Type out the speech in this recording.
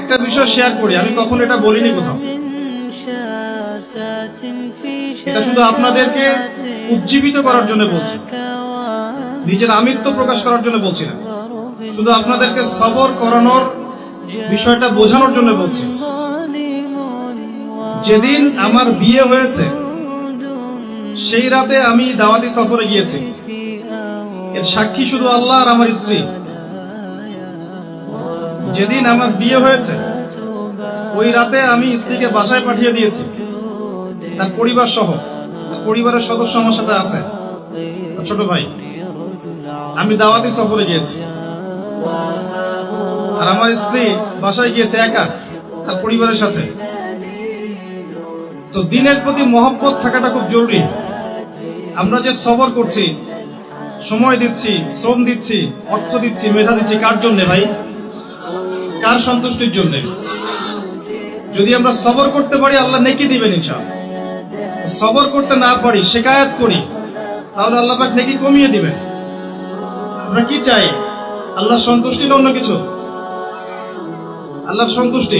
একটা বিষয় শেয়ার করি, আমি কখনো এটা বলিনি কোথাও। এটা শুধু আপনাদেরকে উজ্জীবিত করার জন্য বলছি, নিজের আমিত্ব প্রকাশ করার জন্য বলছি না, শুধু আপনাদেরকে সবর করানোর বিষয়টা বোঝানোর জন্য বলছি। যেদিন আমার বিয়ে হয়েছে সেই রাতে আমি দাওয়াতি সফরে গিয়েছি। এর সাক্ষী শুধু আল্লাহ আর আমার স্ত্রী। যেদিন আমার বিয়ে হয়েছে ওই রাতে আমি স্ত্রীকে বাসায় পাঠিয়ে দিয়েছি, তার পরিবার সহ। পরিবারের সদস্য আমার সাথে আছে, ছোট ভাই। আমি দাওয়াতি সফরে গিয়েছি আর আমার স্ত্রী বাসায় গিয়েছে একা তার পরিবারের সাথে। তো দিনের প্রতি মহব্বত থাকাটা খুব জরুরি। আমরা যে সবর করছি, সময় দিচ্ছি, শ্রম দিচ্ছি, অর্থ দিচ্ছি, মেধা দিচ্ছি, কার জন্য ভাই? কার সন্তুষ্টির জন্য? যদি আমরা সবর করতে পারি আল্লাহ নেকি দিবেন ইনশাআল্লাহ। সবর করতে না পারি, শিকায়াত করি, তাহলে আল্লাহ পাক নেকি কমিয়ে দিবেন। আমরা কি চাই? আল্লাহর সন্তুষ্টি না অন্য কিছু? আল্লাহর সন্তুষ্টি।